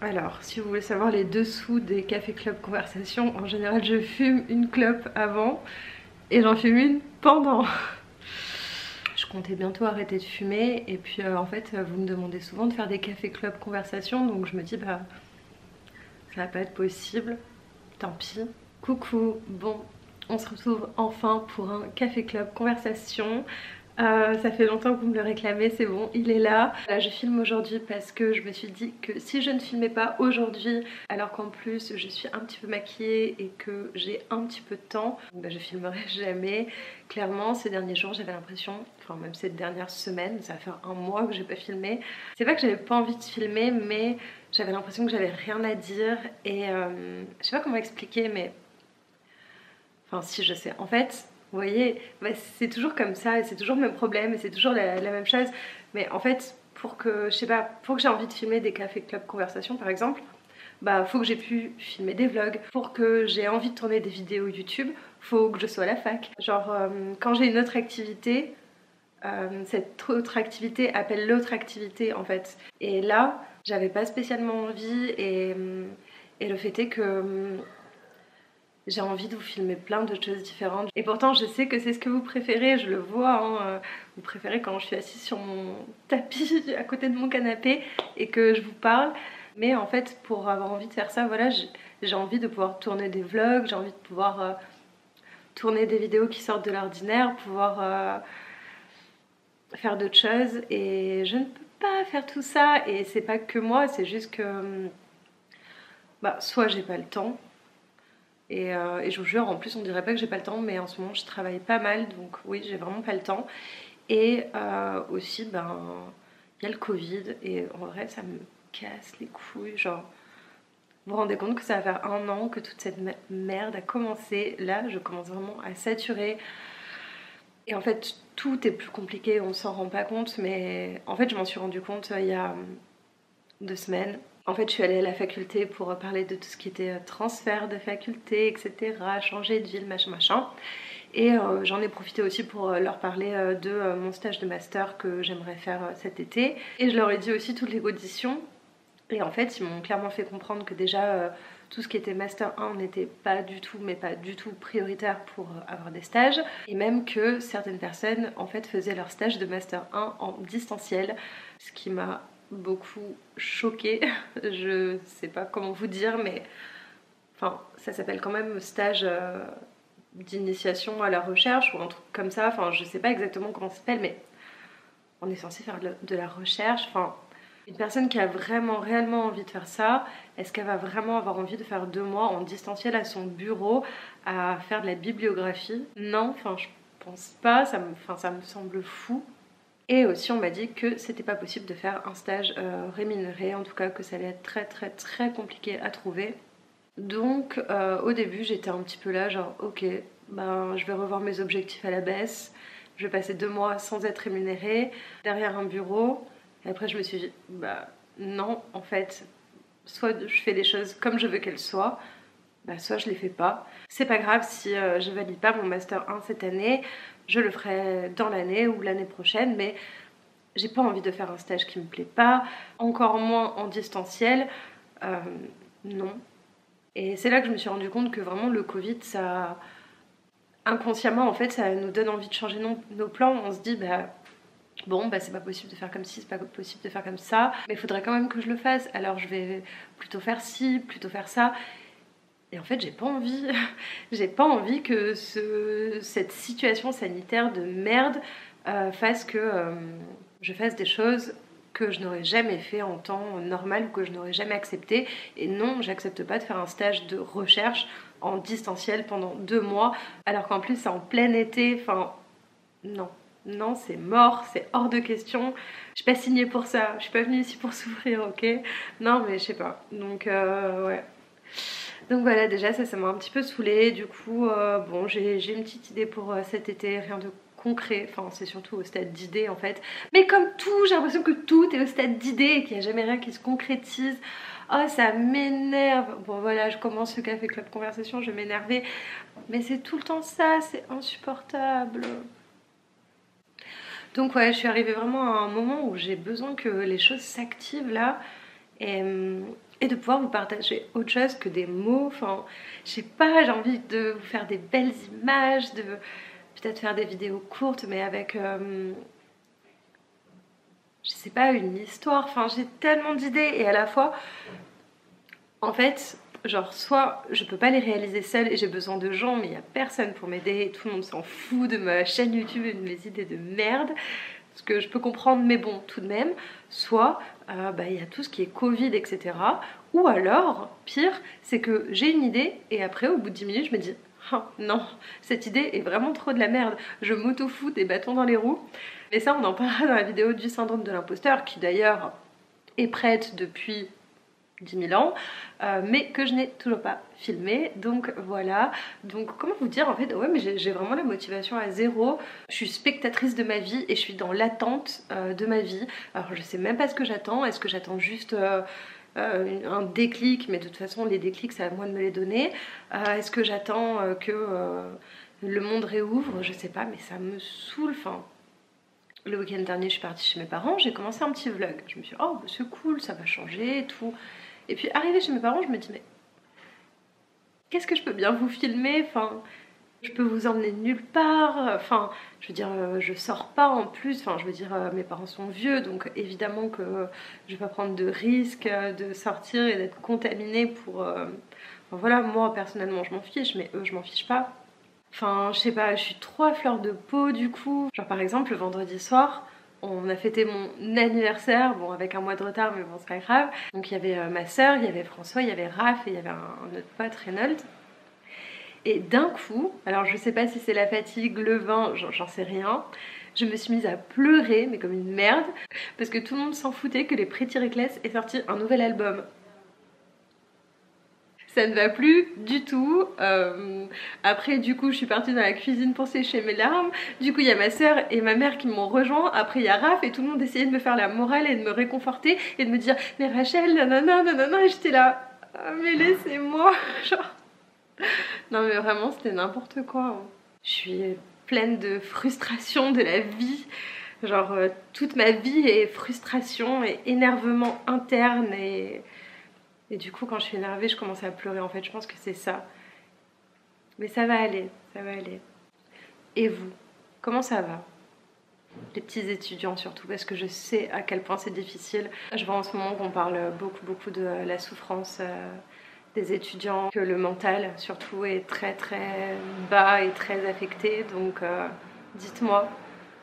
Alors, si vous voulez savoir les dessous des cafés club conversation, en général je fume une clope avant et j'en fume une pendant. Je comptais bientôt arrêter de fumer et puis en fait vous me demandez souvent de faire des cafés club conversation, donc je me dis bah ça va pas être possible, tant pis. Coucou, bon, on se retrouve enfin pour un café club conversation. Ça fait longtemps que vous me le réclamez, c'est bon, il est là. Là, je filme aujourd'hui parce que je me suis dit que si je ne filmais pas aujourd'hui, alors qu'en plus je suis un petit peu maquillée et que j'ai un petit peu de temps, bah, je filmerai jamais. Clairement, ces derniers jours, j'avais l'impression, enfin même cette dernière semaine, ça va faire un mois que j'ai pas filmé. C'est pas que j'avais pas envie de filmer, mais j'avais l'impression que j'avais rien à dire et je sais pas comment expliquer, mais enfin si, je sais. En fait, vous voyez, bah, c'est toujours comme ça et c'est toujours le même problème et c'est toujours la même chose. Mais en fait, pour que, je sais pas, pour que j'ai envie de filmer des cafés club conversation par exemple, bah faut que j'ai pu filmer des vlogs. Pour que j'ai envie de tourner des vidéos YouTube, faut que je sois à la fac. Genre quand j'ai une autre activité, cette autre activité appelle l'autre activité en fait. Et là, j'avais pas spécialement envie et le fait est que j'ai envie de vous filmer plein de choses différentes. Et pourtant, je sais que c'est ce que vous préférez, je le vois. Hein. Vous préférez quand je suis assise sur mon tapis à côté de mon canapé et que je vous parle. Mais en fait, pour avoir envie de faire ça, voilà, j'ai envie de pouvoir tourner des vlogs, j'ai envie de pouvoir tourner des vidéos qui sortent de l'ordinaire, pouvoir faire d'autres choses. Et je ne peux pas faire tout ça. Et c'est pas que moi, c'est juste que bah, soit j'ai pas le temps. Et je vous jure, en plus on dirait pas que j'ai pas le temps, mais en ce moment je travaille pas mal, donc oui, j'ai vraiment pas le temps. Et aussi, ben, il y a le Covid, et en vrai ça me casse les couilles, genre... Vous vous rendez compte que ça va faire un an que toute cette merde a commencé. Là, je commence vraiment à saturer. Et en fait, tout est plus compliqué, on s'en rend pas compte, mais en fait, je m'en suis rendu compte il y a 2 semaines. En fait, je suis allée à la faculté pour parler de tout ce qui était transfert de faculté, etc., changer de ville, machin, machin. Et j'en ai profité aussi pour leur parler de mon stage de master que j'aimerais faire cet été. Et je leur ai dit aussi toutes les auditions. Et en fait, ils m'ont clairement fait comprendre que déjà, tout ce qui était Master 1 n'était pas du tout, mais pas du tout prioritaire pour avoir des stages. Et même que certaines personnes, en fait, faisaient leur stage de Master 1 en distanciel. Ce qui m'a beaucoup choquée. Je sais pas comment vous dire, mais... Enfin, ça s'appelle quand même stage d'initiation à la recherche ou un truc comme ça. Enfin, je sais pas exactement comment ça s'appelle, mais on est censé faire de la recherche. Enfin... Une personne qui a vraiment, réellement envie de faire ça, est-ce qu'elle va vraiment avoir envie de faire 2 mois en distanciel à son bureau, à faire de la bibliographie? Non, enfin je pense pas, ça me semble fou. Et aussi on m'a dit que c'était pas possible de faire un stage rémunéré, en tout cas que ça allait être très très très compliqué à trouver. Donc au début j'étais un petit peu là genre ok, ben je vais revoir mes objectifs à la baisse, je vais passer 2 mois sans être rémunérée, derrière un bureau. Et après, je me suis dit, bah non, en fait, soit je fais les choses comme je veux qu'elles soient, bah, soit je les fais pas. C'est pas grave si je valide pas mon Master 1 cette année, je le ferai dans l'année ou l'année prochaine, mais j'ai pas envie de faire un stage qui me plaît pas, encore moins en distanciel, euh, non. Et c'est là que je me suis rendu compte que vraiment le Covid, ça... Inconsciemment, en fait, ça nous donne envie de changer nos plans. On se dit, bah... Bon, bah c'est pas possible de faire comme ci, c'est pas possible de faire comme ça, mais il faudrait quand même que je le fasse, alors je vais plutôt faire ci, plutôt faire ça. Et en fait, j'ai pas envie, j'ai pas envie que cette situation sanitaire de merde fasse que je fasse des choses que je n'aurais jamais fait en temps normal ou que je n'aurais jamais accepté. Et non, j'accepte pas de faire un stage de recherche en distanciel pendant 2 mois, alors qu'en plus c'est en plein été, enfin non. Non, c'est mort, c'est hors de question. Je suis pas signée pour ça, je suis pas venue ici pour souffrir, ok? Non, mais je sais pas. Donc, ouais. Donc voilà, déjà, ça m'a un petit peu saoulée. Du coup, bon, j'ai une petite idée pour cet été, rien de concret. Enfin, c'est surtout au stade d'idée en fait. Mais comme tout, j'ai l'impression que tout est au stade d'idée et qu'il n'y a jamais rien qui se concrétise. Oh, ça m'énerve. Bon, voilà, je commence le café club conversation, je vais m'énerver. Mais c'est tout le temps ça, c'est insupportable. Donc ouais, je suis arrivée vraiment à un moment où j'ai besoin que les choses s'activent là. Et et de pouvoir vous partager autre chose que des mots. Enfin, je sais pas, j'ai envie de vous faire des belles images, de peut-être faire des vidéos courtes, mais avec, je sais pas, une histoire. Enfin, j'ai tellement d'idées et à la fois, en fait, genre soit je peux pas les réaliser seule et j'ai besoin de gens, mais il y a personne pour m'aider et tout le monde s'en fout de ma chaîne YouTube et de mes idées de merde. Ce que je peux comprendre, mais bon, tout de même. Soit il y a tout ce qui est Covid, etc. Ou alors, pire, c'est que j'ai une idée et après, au bout de 10 minutes, je me dis ah, non, cette idée est vraiment trop de la merde. Je m'auto-fous des bâtons dans les roues. Mais ça, on en parlera dans la vidéo du syndrome de l'imposteur, qui d'ailleurs est prête depuis 10 000 ans, mais que je n'ai toujours pas filmé. Donc voilà. Donc comment vous dire, en fait, ouais, mais j'ai vraiment la motivation à zéro. Je suis spectatrice de ma vie et je suis dans l'attente de ma vie. Alors je sais même pas ce que j'attends. Est-ce que j'attends juste un déclic? Mais de toute façon, les déclics, c'est à moi de me les donner. Est-ce que j'attends que le monde réouvre? Je sais pas, mais ça me saoule. Enfin, le week-end dernier, je suis partie chez mes parents, j'ai commencé un petit vlog. Je me suis dit, oh, bah, c'est cool, ça va changer et tout. Et puis, arrivée chez mes parents, je me dis, mais qu'est-ce que je peux bien vous filmer? Enfin, je peux vous emmener nulle part. Enfin, je veux dire, je sors pas en plus. Enfin, je veux dire, mes parents sont vieux, donc évidemment que je vais pas prendre de risque de sortir et d'être contaminée pour. Enfin, voilà, moi personnellement, je m'en fiche, mais eux, je m'en fiche pas. Enfin, je sais pas, je suis trop à fleur de peau du coup. Genre par exemple, le vendredi soir, on a fêté mon anniversaire, bon avec un mois de retard, mais bon c'est pas grave. Donc il y avait ma soeur, il y avait François, il y avait Raph et il y avait un autre pote, Reynolds. Et d'un coup, alors je sais pas si c'est la fatigue, le vin, j'en sais rien, je me suis mise à pleurer, mais comme une merde, parce que tout le monde s'en foutait que les Pretty Reckless aient sorti un nouvel album. Ça ne va plus du tout. Après, du coup, je suis partie dans la cuisine pour sécher mes larmes. Du coup, il y a ma soeur et ma mère qui m'ont rejoint. Après, il y a Raph et tout le monde essayait de me faire la morale et de me réconforter et de me dire mais Rachel, nanana, nanana. Et j'étais là, ah, mais laissez-moi. Genre, non, mais vraiment, c'était n'importe quoi. Je suis pleine de frustration de la vie. Genre, toute ma vie est frustration et énervement interne et du coup, quand je suis énervée, je commence à pleurer. En fait, je pense que c'est ça. Mais ça va aller, ça va aller. Et vous, comment ça va? Les petits étudiants surtout, parce que je sais à quel point c'est difficile. Je vois en ce moment qu'on parle beaucoup de la souffrance des étudiants, que le mental surtout est très bas et très affecté. Donc dites-moi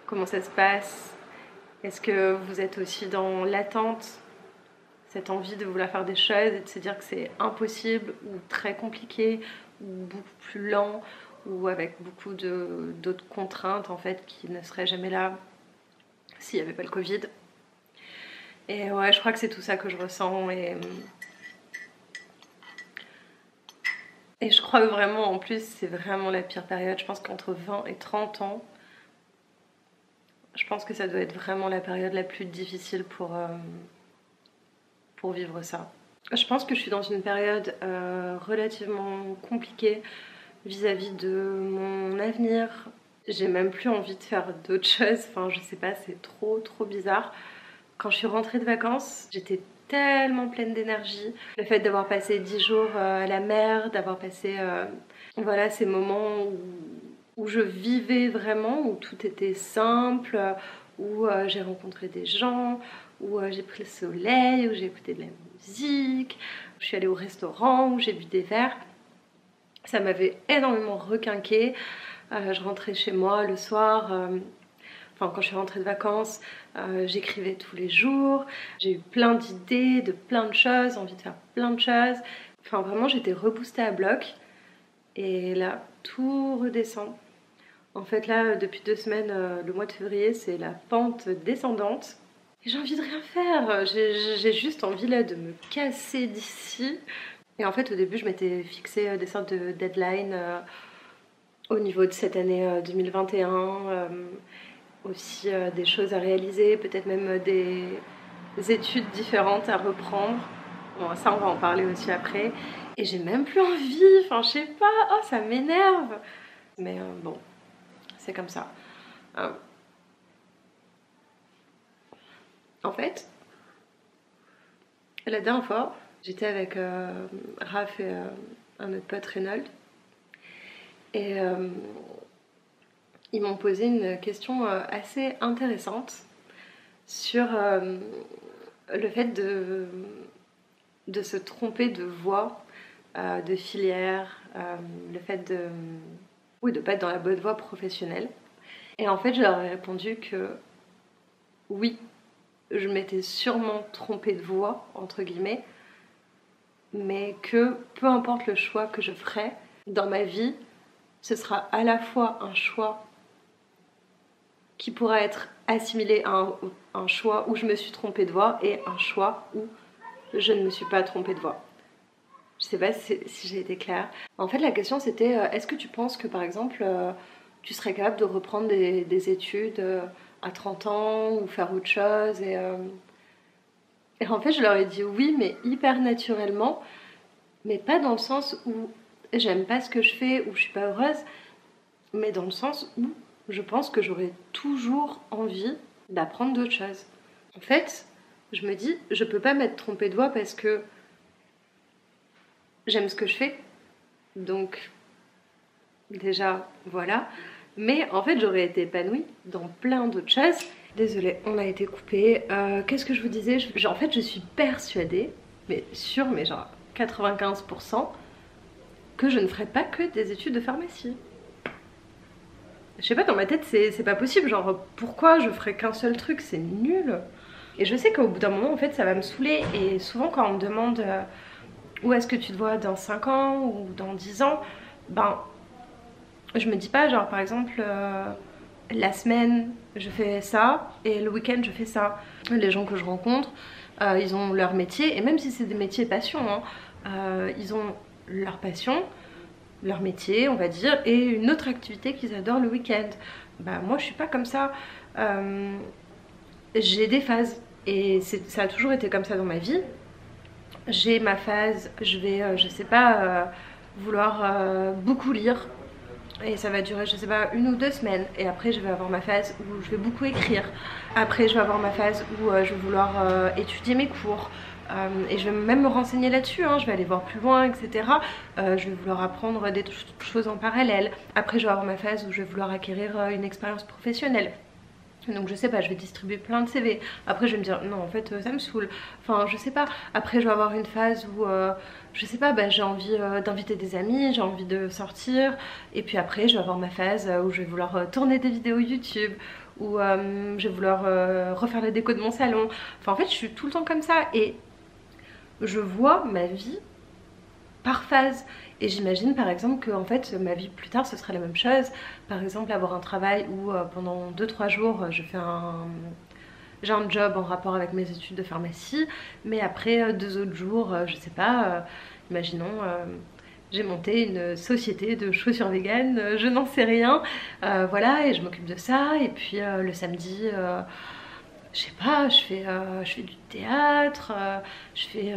comment ça se passe. Est-ce que vous êtes aussi dans l'attente? Cette envie de vouloir faire des choses et de se dire que c'est impossible ou très compliqué ou beaucoup plus lent ou avec beaucoup d'autres contraintes en fait qui ne seraient jamais là s'il n'y avait pas le Covid. Et ouais, je crois que c'est tout ça que je ressens et je crois que vraiment en plus c'est vraiment la pire période. Je pense qu'entre 20 et 30 ans, je pense que ça doit être vraiment la période la plus difficile pour vivre ça. Je pense que je suis dans une période relativement compliquée vis-à-vis de mon avenir. J'ai même plus envie de faire d'autres choses, enfin je sais pas, c'est trop bizarre. Quand je suis rentrée de vacances, j'étais tellement pleine d'énergie. Le fait d'avoir passé 10 jours à la mer, d'avoir passé voilà, ces moments où je vivais vraiment, où tout était simple, où j'ai rencontré des gens, où j'ai pris le soleil, où j'ai écouté de la musique, où je suis allée au restaurant, où j'ai bu des verres. Ça m'avait énormément requinqué. Je rentrais chez moi le soir, enfin quand je suis rentrée de vacances, j'écrivais tous les jours. J'ai eu plein d'idées, de plein de choses, envie de faire plein de choses. Enfin vraiment j'étais reboostée à bloc. Et là, tout redescend. En fait là, depuis 2 semaines, le mois de février, c'est la pente descendante. Et j'ai envie de rien faire. J'ai juste envie là de me casser d'ici. Et en fait au début je m'étais fixé des sortes de deadlines au niveau de cette année 2021, aussi des choses à réaliser, peut-être même des études différentes à reprendre. Bon, ça on va en parler aussi après. Et j'ai même plus envie, enfin je sais pas, oh ça m'énerve. Mais bon, c'est comme ça. En fait, la dernière fois, J'étais avec Raph et un autre pote, Reynolds, et ils m'ont posé une question assez intéressante sur le fait de se tromper de voie, de filière, le fait de ne pas être dans la bonne voie professionnelle. Et en fait, je leur ai répondu que oui, je m'étais sûrement trompée de voie, entre guillemets, mais que peu importe le choix que je ferai dans ma vie, ce sera à la fois un choix qui pourra être assimilé à un choix où je me suis trompée de voie et un choix où je ne me suis pas trompée de voie. Je sais pas si j'ai été claire. En fait, la question c'était est-ce que tu penses que par exemple tu serais capable de reprendre des études à 30 ans ou faire autre chose et en fait, je leur ai dit oui, mais hyper naturellement, mais pas dans le sens où j'aime pas ce que je fais ou je suis pas heureuse, mais dans le sens où je pense que j'aurais toujours envie d'apprendre d'autres choses. En fait, je me dis, je peux pas m'être trompée de voie parce que j'aime ce que je fais. Donc, déjà, voilà. Mais en fait, j'aurais été épanouie dans plein d'autres choses. Désolée, on a été coupé. Qu'est-ce que je vous disais? En fait, je suis persuadée, mais sûre, mais genre 95%, que je ne ferai pas que des études de pharmacie. Je sais pas, dans ma tête, c'est pas possible. Genre, pourquoi je ferais qu'un seul truc? C'est nul. Et je sais qu'au bout d'un moment, en fait, ça va me saouler. Et souvent, quand on me demande où est-ce que tu te vois dans 5 ans ou dans 10 ans, ben, je me dis pas, genre, par exemple, la semaine, je fais ça, et le week-end, je fais ça. Les gens que je rencontre, ils ont leur métier, et même si c'est des métiers passion, hein, ils ont leur passion, leur métier, on va dire, et une autre activité qu'ils adorent le week-end. Bah, moi, je suis pas comme ça. J'ai des phases, et ça a toujours été comme ça dans ma vie. J'ai ma phase, je vais, je sais pas, vouloir beaucoup lire. Et ça va durer, je sais pas, 1 ou 2 semaines. Et après, je vais avoir ma phase où je vais beaucoup écrire. Après, je vais avoir ma phase où je vais vouloir étudier mes cours. Et je vais même me renseigner là-dessus, hein. Je vais aller voir plus loin, etc. Je vais vouloir apprendre des choses en parallèle. Après, je vais avoir ma phase où je vais vouloir acquérir une expérience professionnelle. Donc je sais pas, je vais distribuer plein de CV. Après je vais me dire non en fait ça me saoule. Enfin je sais pas. Après je vais avoir une phase où je sais pas, bah, j'ai envie d'inviter des amis, j'ai envie de sortir. Et puis après je vais avoir ma phase où je vais vouloir tourner des vidéos YouTube, où je vais vouloir refaire la déco de mon salon. Enfin en fait je suis tout le temps comme ça et je vois ma vie par phase. Et j'imagine par exemple que en fait ma vie plus tard ce serait la même chose. Par exemple avoir un travail où pendant 2-3 jours j'ai un job en rapport avec mes études de pharmacie, mais après 2 autres jours, je sais pas, imaginons j'ai monté une société de chaussures véganes, je n'en sais rien, voilà, et je m'occupe de ça, et puis le samedi je sais pas, je fais du théâtre, je fais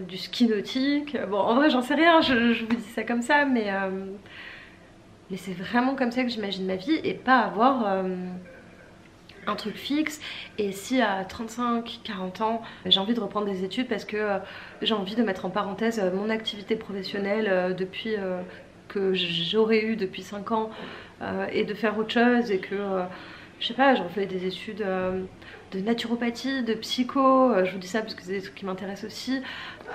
du ski nautique. Bon, en vrai, j'en sais rien, je vous dis ça comme ça, mais c'est vraiment comme ça que j'imagine ma vie et pas avoir un truc fixe. Et si à 35-40 ans, j'ai envie de reprendre des études parce que j'ai envie de mettre en parenthèse mon activité professionnelle depuis que j'aurais eu depuis 5 ans et de faire autre chose et que je sais pas, je refais des études de naturopathie, de psycho, je vous dis ça parce que c'est des trucs qui m'intéressent aussi,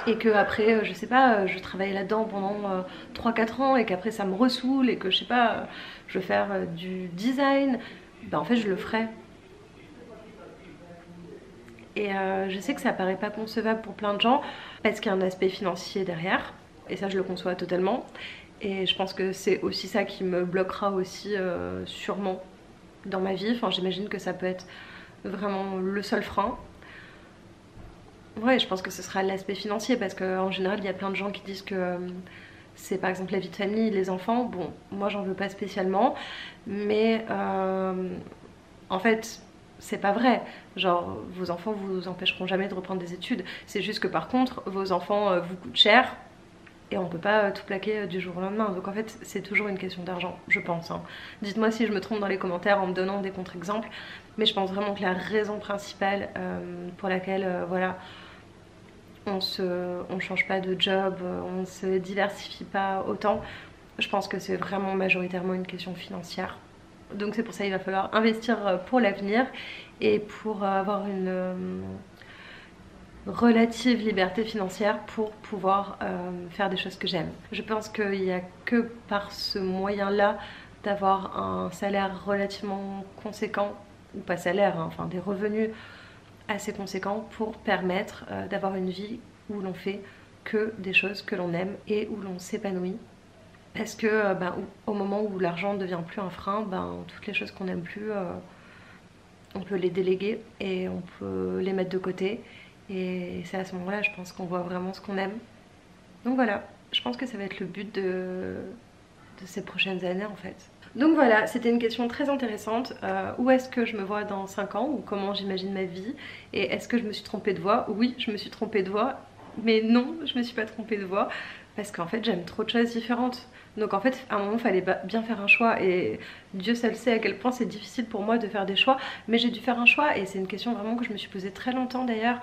et que après, je sais pas, je travaille là-dedans pendant 3-4 ans et qu'après ça me ressoule et que je sais pas, je veux faire du design, ben en fait je le ferai. Et je sais que ça paraît pas concevable pour plein de gens parce qu'il y a un aspect financier derrière, et ça je le conçois totalement, et je pense que c'est aussi ça qui me bloquera aussi sûrement dans ma vie. Enfin j'imagine que ça peut être vraiment le seul frein. Ouais, je pense que ce sera l'aspect financier parce qu'en général il y a plein de gens qui disent que c'est par exemple la vie de famille, les enfants. Bon, moi j'en veux pas spécialement, mais en fait c'est pas vrai. Genre vos enfants vous empêcheront jamais de reprendre des études. C'est juste que par contre vos enfants vous coûtent cher et on peut pas tout plaquer du jour au lendemain. Donc en fait c'est toujours une question d'argent, je pense, hein. Dites-moi si je me trompe dans les commentaires en me donnant des contre-exemples, mais je pense vraiment que la raison principale pour laquelle voilà, on change pas de job, on se diversifie pas autant. Je pense que c'est vraiment majoritairement une question financière. Donc c'est pour ça qu'il va falloir investir pour l'avenir et pour avoir une relative liberté financière pour pouvoir faire des choses que j'aime. Je pense qu'il n'y a que par ce moyen-là d'avoir un salaire relativement conséquent, ou pas salaire, hein, enfin des revenus assez conséquents pour permettre d'avoir une vie où l'on fait que des choses que l'on aime et où l'on s'épanouit. Parce que au moment où l'argent ne devient plus un frein, toutes les choses qu'on n'aime plus, on peut les déléguer et on peut les mettre de côté. Et c'est à ce moment-là, je pense qu'on voit vraiment ce qu'on aime. Donc voilà, je pense que ça va être le but de ces prochaines années en fait. Donc voilà, c'était une question très intéressante. Où est-ce que je me vois dans 5 ans ou comment j'imagine ma vie? Et est-ce que je me suis trompée de voie? Oui, je me suis trompée de voie, mais non, je me suis pas trompée de voie parce qu'en fait j'aime trop de choses différentes. Donc en fait à un moment il fallait bien faire un choix et Dieu seul sait à quel point c'est difficile pour moi de faire des choix, mais j'ai dû faire un choix et c'est une question vraiment que je me suis posée très longtemps d'ailleurs.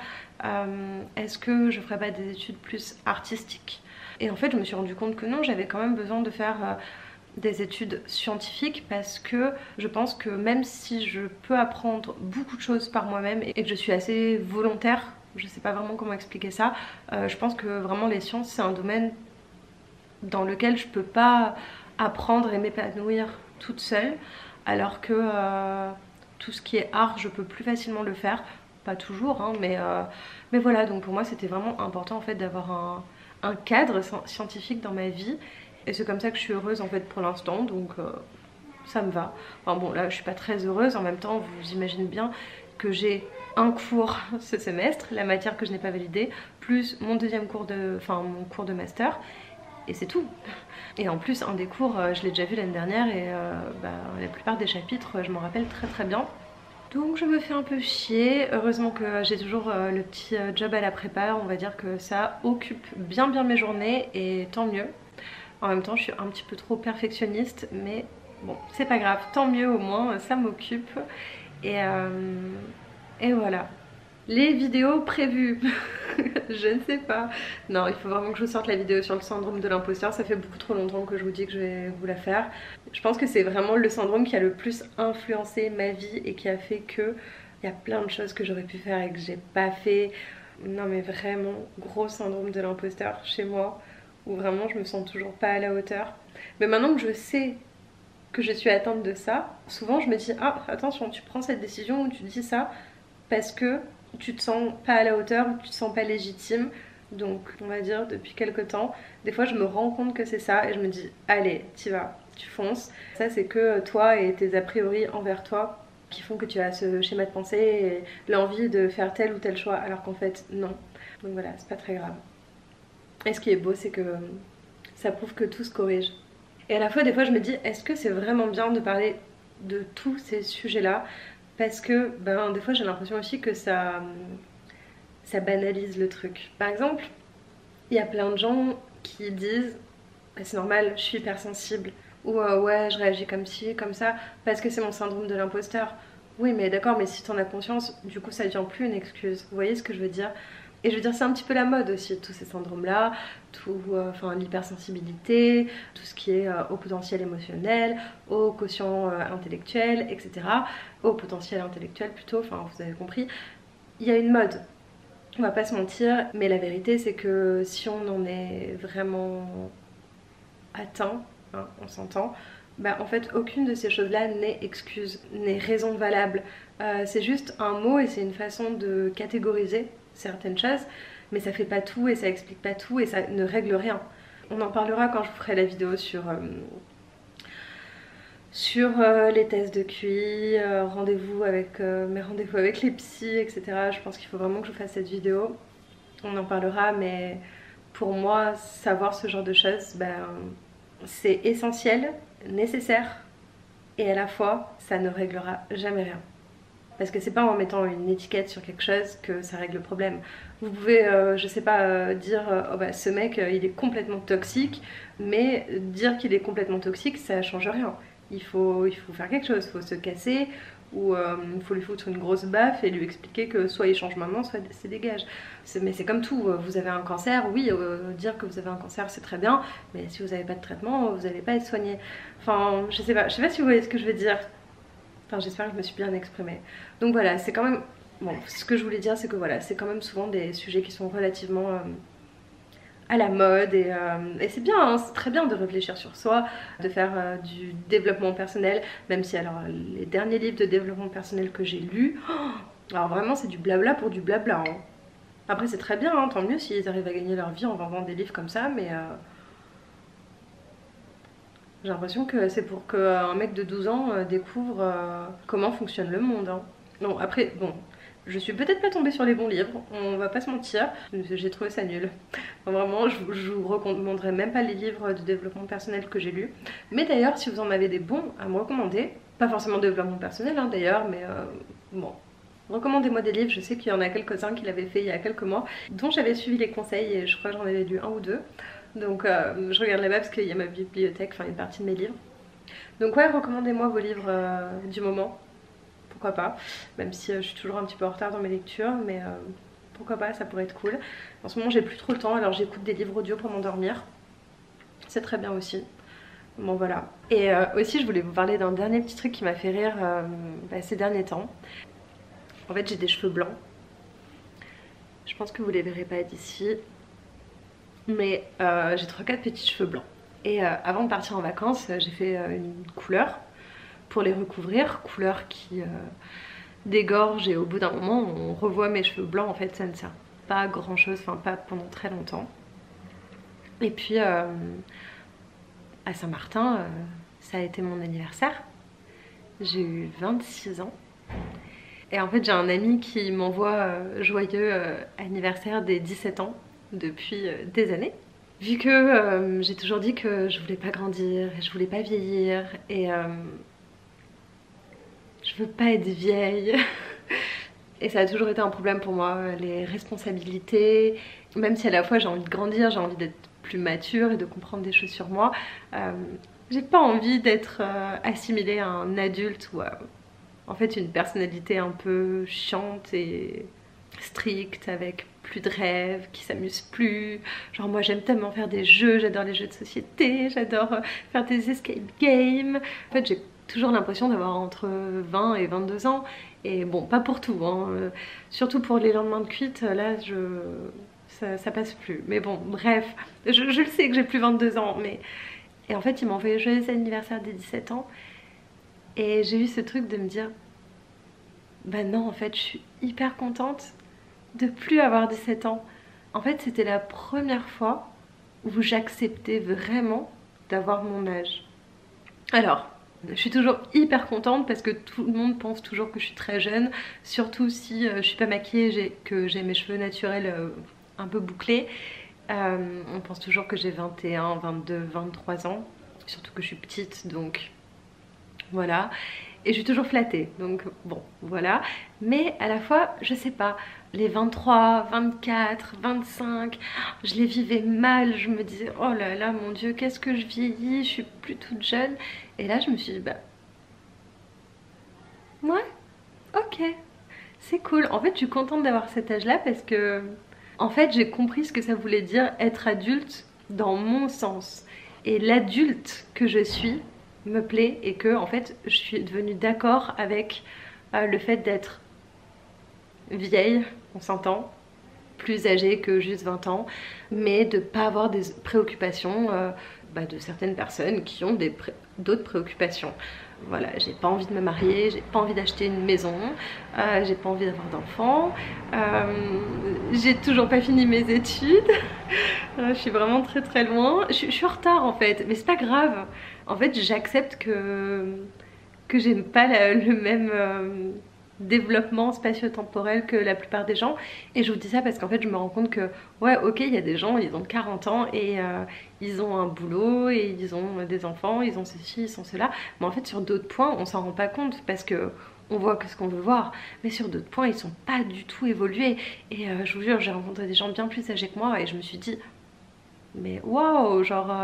Est-ce que je ferais pas des études plus artistiques? Et en fait je me suis rendu compte que non, j'avais quand même besoin de faire des études scientifiques parce que je pense que même si je peux apprendre beaucoup de choses par moi-même et que je suis assez volontaire, je sais pas vraiment comment expliquer ça, je pense que vraiment les sciences c'est un domaine dans lequel je peux pas apprendre et m'épanouir toute seule, alors que tout ce qui est art je peux plus facilement le faire, pas toujours hein, mais voilà, donc pour moi c'était vraiment important en fait d'avoir un cadre scientifique dans ma vie. Et c'est comme ça que je suis heureuse en fait pour l'instant, donc ça me va. Enfin bon, là je suis pas très heureuse, en même temps vous imaginez bien que j'ai un cours ce semestre, la matière que je n'ai pas validée, plus mon deuxième cours mon cours de master, et c'est tout. Et en plus un des cours, je l'ai déjà vu l'année dernière et la plupart des chapitres je m'en rappelle très très bien. Donc je me fais un peu chier, heureusement que j'ai toujours le petit job à la prépa, on va dire que ça occupe bien mes journées et tant mieux. En même temps je suis un petit peu trop perfectionniste, mais bon c'est pas grave, tant mieux, au moins ça m'occupe. Et voilà. Les vidéos prévues, je ne sais pas. Non, il faut vraiment que je vous sorte la vidéo sur le syndrome de l'imposteur, ça fait beaucoup trop longtemps que je vous dis que je vais vous la faire. Je pense que c'est vraiment le syndrome qui a le plus influencé ma vie et qui a fait que il y a plein de choses que j'aurais pu faire et que j'ai pas fait. Non mais vraiment, gros syndrome de l'imposteur chez moi, où vraiment je me sens toujours pas à la hauteur. Mais maintenant que je sais que je suis atteinte de ça, souvent je me dis ah attention, tu prends cette décision ou tu dis ça parce que tu te sens pas à la hauteur ou tu te sens pas légitime. Donc on va dire depuis quelques temps, des fois je me rends compte que c'est ça et je me dis allez, t'y vas, tu fonces. Ça c'est que toi et tes a priori envers toi qui font que tu as ce schéma de pensée et l'envie de faire tel ou tel choix alors qu'en fait non. Donc voilà, c'est pas très grave. Et ce qui est beau c'est que ça prouve que tout se corrige. Et à la fois des fois je me dis est-ce que c'est vraiment bien de parler de tous ces sujets là, parce que des fois j'ai l'impression aussi que ça banalise le truc. Par exemple, il y a plein de gens qui disent c'est normal, je suis hypersensible, ou ouais je réagis comme ci, comme ça, parce que c'est mon syndrome de l'imposteur. Oui mais d'accord, mais si t'en as conscience, du coup ça devient plus une excuse, vous voyez ce que je veux dire? Et je veux dire c'est un petit peu la mode aussi, tous ces syndromes là, l'hypersensibilité, tout ce qui est au potentiel émotionnel, au quotient intellectuel, etc. Au potentiel intellectuel plutôt, enfin vous avez compris. Il y a une mode, on va pas se mentir, mais la vérité c'est que si on en est vraiment atteint, hein, on s'entend, en fait aucune de ces choses là n'est excuse, n'est raison valable. C'est juste un mot et c'est une façon de catégoriser certaines choses, mais ça fait pas tout et ça explique pas tout et ça ne règle rien. On en parlera quand je vous ferai la vidéo sur les tests de QI, rendez-vous avec mes rendez-vous avec les psys, etc. Je pense qu'il faut vraiment que je fasse cette vidéo. On en parlera, mais pour moi, savoir ce genre de choses, c'est essentiel, nécessaire, et à la fois, ça ne réglera jamais rien. Parce que c'est pas en mettant une étiquette sur quelque chose que ça règle le problème. Vous pouvez, je sais pas, dire ce mec il est complètement toxique, mais dire qu'il est complètement toxique ça change rien. Il faut faire quelque chose, il faut se casser où il faut lui foutre une grosse baffe et lui expliquer que soit il change maintenant, soit c'est dégage. Mais c'est comme tout, vous avez un cancer, oui, dire que vous avez un cancer c'est très bien, mais si vous n'avez pas de traitement, vous n'allez pas être soigné. Enfin, je sais pas si vous voyez ce que je veux dire. Enfin, j'espère que je me suis bien exprimée. Donc voilà, c'est quand même... Bon, ce que je voulais dire, c'est que voilà, c'est quand même souvent des sujets qui sont relativement... à la mode et c'est bien, hein, c'est très bien de réfléchir sur soi, de faire du développement personnel, même si alors les derniers livres de développement personnel que j'ai lus, alors vraiment c'est du blabla pour du blabla, hein. Après c'est très bien, hein, tant mieux s'ils arrivent à gagner leur vie en vendant des livres comme ça, mais j'ai l'impression que c'est pour qu'un mec de 12 ans découvre comment fonctionne le monde, hein. Non, après, bon, je suis peut-être pas tombée sur les bons livres, on va pas se mentir, j'ai trouvé ça nul. Enfin, vraiment, je vous recommanderais même pas les livres de développement personnel que j'ai lus. Mais d'ailleurs, si vous en avez des bons à me recommander, pas forcément de développement personnel hein, d'ailleurs, mais bon, recommandez-moi des livres, je sais qu'il y en a quelques-uns qui l'avaient fait il y a quelques mois, dont j'avais suivi les conseils et je crois que j'en avais lu un ou deux. Donc je regarde là-bas parce qu'il y a ma bibliothèque, enfin une partie de mes livres. Donc ouais, recommandez-moi vos livres du moment. Pourquoi pas, même si je suis toujours un petit peu en retard dans mes lectures, mais pourquoi pas, ça pourrait être cool. En ce moment j'ai plus trop le temps, alors j'écoute des livres audio pour m'endormir. C'est très bien aussi. Bon voilà. Et aussi je voulais vous parler d'un dernier petit truc qui m'a fait rire ces derniers temps. En fait j'ai des cheveux blancs. Je pense que vous les verrez pas d'ici. Mais j'ai 3-4 petits cheveux blancs. Et avant de partir en vacances, j'ai fait une couleur pour les recouvrir, couleur qui dégorge et au bout d'un moment on revoit mes cheveux blancs. En fait ça ne sert pas à grand chose, enfin pas pendant très longtemps. Et puis à Saint-Martin, ça a été mon anniversaire. J'ai eu 26 ans. Et en fait j'ai un ami qui m'envoie joyeux anniversaire des 17 ans depuis des années. Vu que j'ai toujours dit que je voulais pas grandir et je voulais pas vieillir et je veux pas être vieille. Et ça a toujours été un problème pour moi, les responsabilités. Même si à la fois j'ai envie de grandir, j'ai envie d'être plus mature et de comprendre des choses sur moi, j'ai pas envie d'être assimilée à un adulte ou à en fait une personnalité un peu chiante et stricte avec plus de rêves, qui s'amuse plus. Genre moi j'aime tellement faire des jeux, j'adore les jeux de société, j'adore faire des escape games. En fait j'ai toujours l'impression d'avoir entre 20 et 22 ans. Et bon, pas pour tout, hein. Surtout pour les lendemains de cuite, là ça passe plus. Mais bon, bref, je le sais que j'ai plus 22 ans, mais... Et en fait il m'a envoyé joyeux anniversaire des 17 ans. Et j'ai eu ce truc de me dire, bah non en fait je suis hyper contente de plus avoir 17 ans. En fait c'était la première fois où j'acceptais vraiment d'avoir mon âge. Alors, je suis toujours hyper contente parce que tout le monde pense toujours que je suis très jeune, surtout si je suis pas maquillée, que j'ai mes cheveux naturels un peu bouclés. On pense toujours que j'ai 21, 22, 23 ans, surtout que je suis petite, donc voilà. Et je suis toujours flattée, donc bon, voilà. Mais à la fois, je sais pas, les 23, 24, 25, je les vivais mal. Je me disais, oh là là, mon Dieu, qu'est-ce que je vieillis, je suis plus toute jeune. Et là, je me suis dit, bah, ouais, ok, c'est cool. En fait, je suis contente d'avoir cet âge-là parce que, en fait, j'ai compris ce que ça voulait dire être adulte dans mon sens. Et l'adulte que je suis me plaît et que en fait je suis devenue d'accord avec le fait d'être vieille, on s'entend, plus âgée que juste 20 ans, mais de pas avoir des préoccupations de certaines personnes qui ont d'autres préoccupations. Voilà, j'ai pas envie de me marier, j'ai pas envie d'acheter une maison, j'ai pas envie d'avoir d'enfants, j'ai toujours pas fini mes études, je suis vraiment très loin, je suis en retard en fait, mais c'est pas grave. En fait j'accepte que j'aime pas le même développement spatio-temporel que la plupart des gens. Et je vous dis ça parce qu'en fait je me rends compte que ouais ok, il y a des gens, ils ont 40 ans et ils ont un boulot et ils ont des enfants, ils ont ceci, ils ont cela, mais en fait sur d'autres points on s'en rend pas compte parce que on voit que ce qu'on veut voir, mais sur d'autres points ils sont pas du tout évolués. Et je vous jure, j'ai rencontré des gens bien plus âgés que moi et je me suis dit mais waouh, genre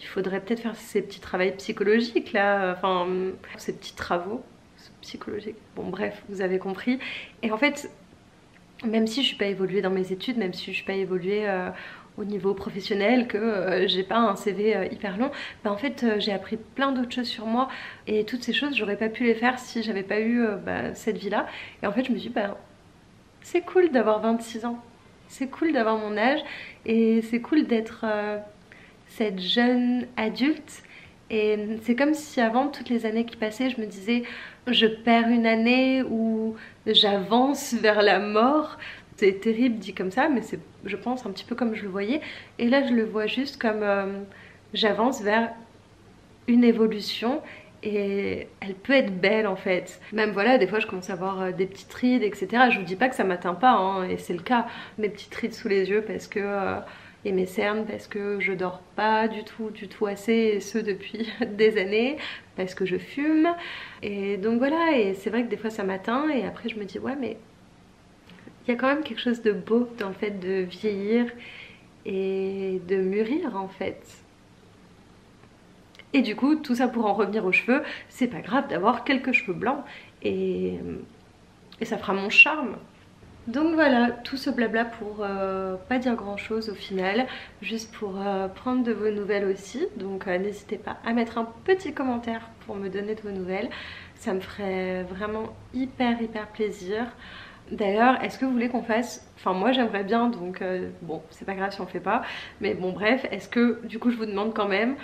il faudrait peut-être faire ces petits travaux psychologiques là, enfin ces petits travaux, psychologique. Bon bref, vous avez compris. Et en fait, même si je suis pas évoluée dans mes études, même si je suis pas évoluée au niveau professionnel, que j'ai pas un CV hyper long, bah en fait j'ai appris plein d'autres choses sur moi et toutes ces choses j'aurais pas pu les faire si j'avais pas eu cette vie là. Et en fait je me suis dit bah c'est cool d'avoir 26 ans, c'est cool d'avoir mon âge et c'est cool d'être cette jeune adulte. Et c'est comme si avant, toutes les années qui passaient, je me disais je perds une année ou j'avance vers la mort. C'est terrible dit comme ça, mais c'est, je pense, un petit peu comme je le voyais. Et là, je le vois juste comme j'avance vers une évolution et elle peut être belle en fait. Même voilà, des fois je commence à avoir des petites rides, etc. Je vous dis pas que ça m'atteint pas, hein, et c'est le cas, mes petites rides sous les yeux parce que... et mes cernes parce que je dors pas du tout assez, et ce depuis des années, parce que je fume. Et donc voilà, et c'est vrai que des fois ça m'atteint et après je me dis ouais mais il y a quand même quelque chose de beau dans le fait de vieillir et de mûrir en fait. Et du coup, tout ça pour en revenir aux cheveux, c'est pas grave d'avoir quelques cheveux blancs et ça fera mon charme. Donc voilà, tout ce blabla pour pas dire grand chose au final, juste pour prendre de vos nouvelles aussi. Donc n'hésitez pas à mettre un petit commentaire pour me donner de vos nouvelles, ça me ferait vraiment hyper plaisir. D'ailleurs, est-ce que vous voulez qu'on fasse... Enfin moi j'aimerais bien, donc bon c'est pas grave si on fait pas, mais bon bref, est-ce que du coup je vous demande quand même...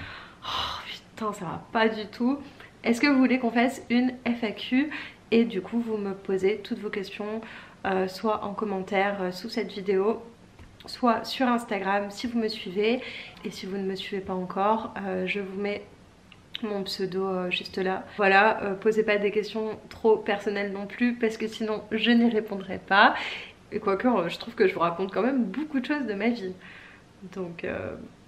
Oh putain ça va pas du tout. Est-ce que vous voulez qu'on fasse une FAQ et du coup vous me posez toutes vos questions soit en commentaire sous cette vidéo, soit sur Instagram si vous me suivez, et si vous ne me suivez pas encore, je vous mets mon pseudo juste là. Voilà, posez pas des questions trop personnelles non plus parce que sinon je n'y répondrai pas. Et quoique je trouve que je vous raconte quand même beaucoup de choses de ma vie. Donc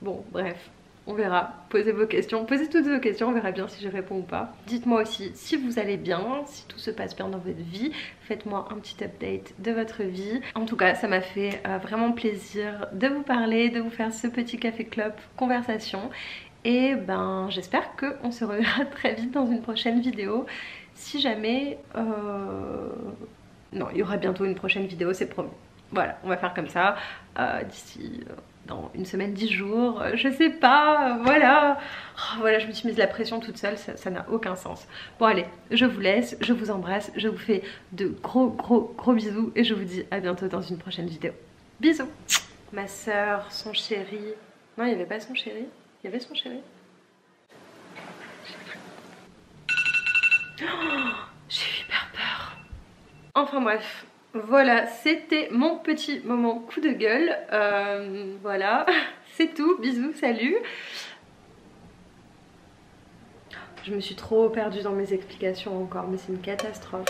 bon bref, on verra. Posez vos questions, posez toutes vos questions, on verra bien si je réponds ou pas. Dites-moi aussi si vous allez bien, si tout se passe bien dans votre vie. Faites-moi un petit update de votre vie. En tout cas, ça m'a fait vraiment plaisir de vous parler, de vous faire ce petit café club conversation. Et ben j'espère qu'on se reverra très vite dans une prochaine vidéo. Si jamais... Non, il y aura bientôt une prochaine vidéo, c'est promis. Voilà, on va faire comme ça, d'ici dans une semaine, 10 jours, je sais pas, voilà. Oh, voilà, je me suis mise la pression toute seule, ça n'a aucun sens. Bon allez, je vous laisse, je vous embrasse, je vous fais de gros bisous et je vous dis à bientôt dans une prochaine vidéo. Bisous. Ma soeur, son chéri... Non, il n'y avait pas son chéri. Il y avait son chéri. Oh, j'ai eu hyper peur. Enfin bref, voilà, c'était mon petit moment coup de gueule. Voilà, c'est tout. Bisous, salut. Je me suis trop perdue dans mes explications encore, mais c'est une catastrophe.